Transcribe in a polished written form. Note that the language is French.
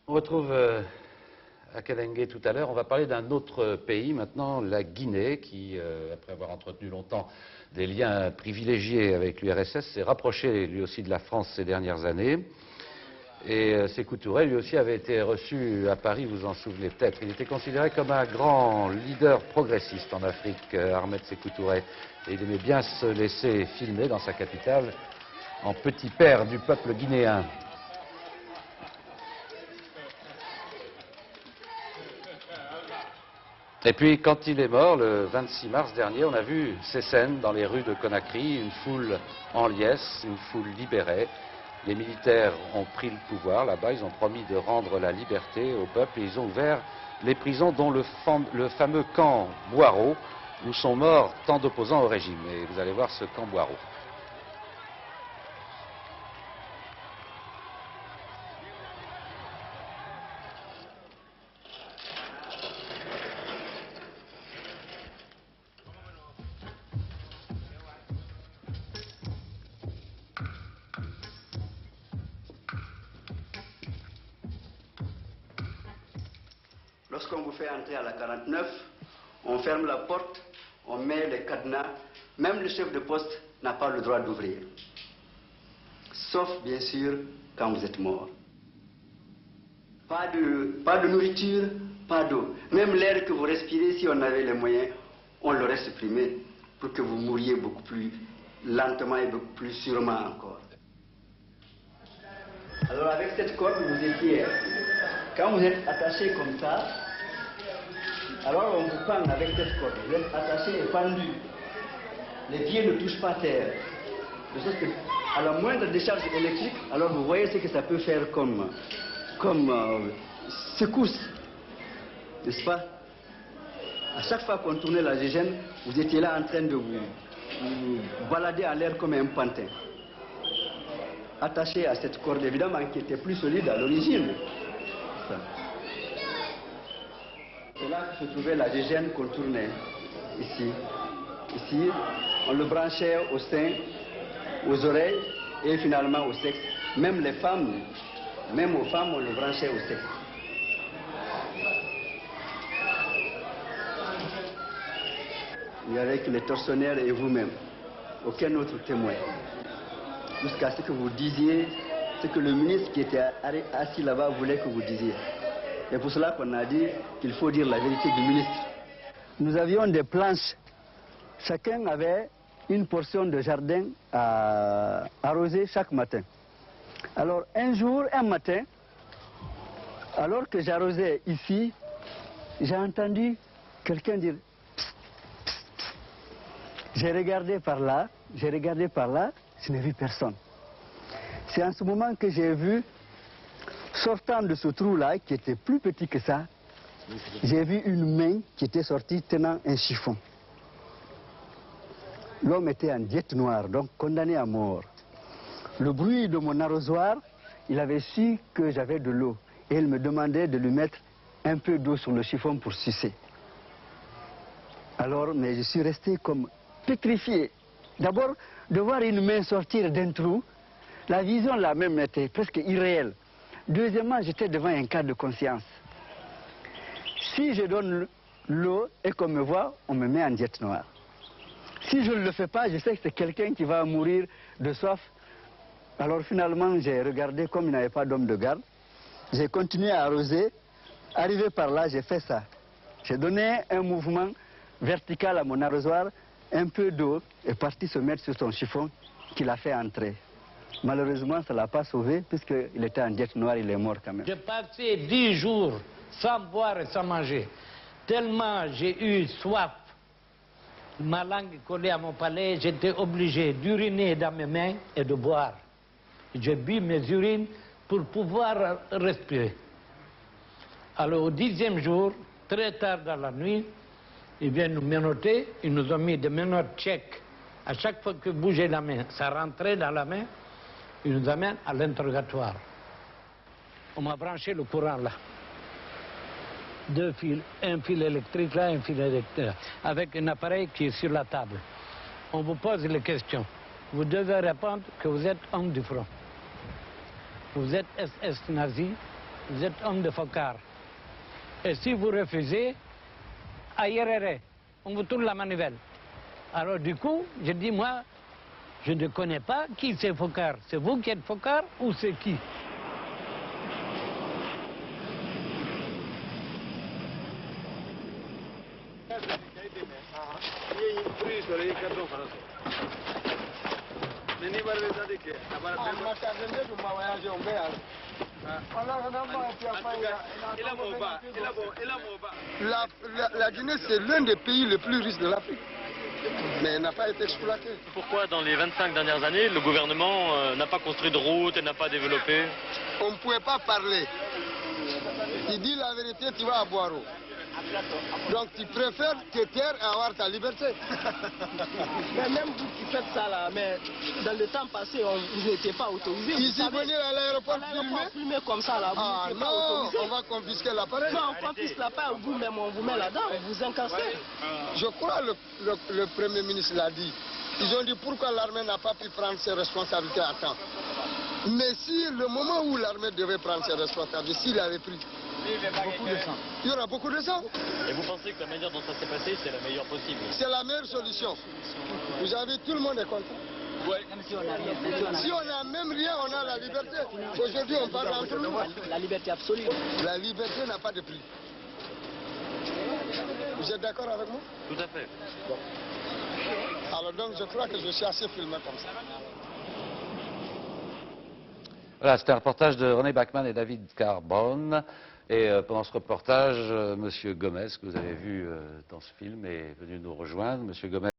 On retrouve Akalengue tout à l'heure. On va parler d'un autre pays maintenant, la Guinée, qui, après avoir entretenu longtemps des liens privilégiés avec l'URSS, s'est rapproché lui aussi de la France ces dernières années. Et Sékou Touré, lui aussi, avait été reçu à Paris, vous en souvenez peut-être. Il était considéré comme un grand leader progressiste en Afrique, Ahmed Sékou Touré. Et il aimait bien se laisser filmer dans sa capitale en petit père du peuple guinéen. Et puis, quand il est mort, le 26 mars dernier, on a vu ces scènes dans les rues de Conakry, une foule en liesse, une foule libérée. Les militaires ont pris le pouvoir là-bas, ils ont promis de rendre la liberté au peuple et ils ont ouvert les prisons, dont le fameux camp Boiro, où sont morts tant d'opposants au régime. Et vous allez voir ce camp Boiro. Lorsqu'on vous fait entrer à la 49, on ferme la porte, on met les cadenas. Même le chef de poste n'a pas le droit d'ouvrir. Sauf, bien sûr, quand vous êtes mort. Pas de nourriture, pas d'eau. Même l'air que vous respirez, si on avait les moyens, on l'aurait supprimé pour que vous mouriez beaucoup plus lentement et beaucoup plus sûrement encore. Alors avec cette corde, vous étiez... Quand vous êtes attaché comme ça, alors on vous pend avec cette corde. Vous êtes attaché et pendu. Les pieds ne touchent pas terre. De sorte que, à la moindre décharge électrique, alors vous voyez ce que ça peut faire comme secousse. N'est-ce pas? À chaque fois qu'on tournait la gégène, vous étiez là en train de vous balader à l'air comme un pantin. Attaché à cette corde, évidemment, qui était plus solide à l'origine. C'est là que se trouvait la gégène qu'on tournait, ici. Ici, on le branchait au sein, aux oreilles et finalement au sexe. Même les femmes, même aux femmes, on le branchait au sexe. Il y avait que les tortionnaires et vous-même, aucun autre témoin. Jusqu'à ce que vous disiez ce que le ministre qui était assis là-bas voulait que vous disiez. C'est pour cela qu'on a dit qu'il faut dire la vérité du ministre. Nous avions des planches. Chacun avait une portion de jardin à arroser chaque matin. Alors un matin, alors que j'arrosais ici, j'ai entendu quelqu'un dire psst, psst, psst. J'ai regardé par là, je n'ai vu personne. C'est en ce moment que j'ai vu, sortant de ce trou-là, qui était plus petit que ça, j'ai vu une main qui était sortie tenant un chiffon. L'homme était en diète noire, donc condamné à mort. Le bruit de mon arrosoir, il avait su que j'avais de l'eau. Et il me demandait de lui mettre un peu d'eau sur le chiffon pour sucer. Alors, mais je suis resté comme pétrifié. D'abord, de voir une main sortir d'un trou, la vision là même était presque irréelle. Deuxièmement, j'étais devant un cas de conscience. Si je donne l'eau et qu'on me voit, on me met en diète noire. Si je ne le fais pas, je sais que c'est quelqu'un qui va mourir de soif. Alors finalement, j'ai regardé comme il n'y avait pas d'homme de garde. J'ai continué à arroser. Arrivé par là, j'ai fait ça. J'ai donné un mouvement vertical à mon arrosoir. Un peu d'eau est partie se mettre sur son chiffon qu'il a fait entrer. Malheureusement, ça ne l'a pas sauvé puisqu'il était en diète noire, il est mort quand même. J'ai passé 10 jours sans boire et sans manger. Tellement j'ai eu soif. Ma langue collée à mon palais, j'étais obligé d'uriner dans mes mains et de boire. J'ai bu mes urines pour pouvoir respirer. Alors au 10e jour, très tard dans la nuit, ils viennent nous menotter, ils nous ont mis des menottes tchèques. À chaque fois que bougeait la main, ça rentrait dans la main, ils nous amènent à l'interrogatoire. On m'a branché le courant là. 2 fils, un fil électrique là, un fil électrique là, avec un appareil qui est sur la table. On vous pose les questions. Vous devez répondre que vous êtes homme du front. Vous êtes SS nazi vous êtes homme de Focard. Et si vous refusez, ailleurs, on vous tourne la manivelle. Alors du coup, je dis, moi, je ne connais pas qui c'est Focard. C'est vous qui êtes Focard ou c'est qui? La Guinée, c'est l'un des pays les plus riches de l'Afrique, mais elle n'a pas été exploitée. Pourquoi dans les 25 dernières années, le gouvernement n'a pas construit de route et n'a pas développé? On ne pouvait pas parler. Tu dis la vérité, tu vas à Boiro. Donc tu préfères te taire et avoir ta liberté. Mais même vous qui faites ça là, mais dans le temps passé, vous n'étiez pas autorisé. Ici, venir à l'aéroport filmer comme ça là, vous ah n'étiez pas non, autorisé. on va confisquer l'appareil. Non, on confisque l'appareil, vous-même, on vous met là-dedans, on vous incarcère. Je crois que le Premier ministre l'a dit. Ils ont dit pourquoi l'armée n'a pas pu prendre ses responsabilités à temps. Mais si le moment où l'armée devait prendre ses responsabilités, s'il avait pris, Beaucoup de sang. il y aura beaucoup de sang. Et vous pensez que la manière dont ça s'est passé, c'est la meilleure possible? C'est la meilleure solution. Vous avez tout le monde est content. Même si on n'a rien, Si on n'a même rien, on a la liberté. Aujourd'hui, on parle entre nous. la liberté absolue. La liberté n'a pas de prix. Vous êtes d'accord avec moi? Tout à fait. Alors donc, je crois que je suis assez filmé comme ça. Voilà, c'était un reportage de René Bachmann et David Carbone. Et pendant ce reportage, Monsieur Gomez, que vous avez vu dans ce film, est venu nous rejoindre. Monsieur Gomez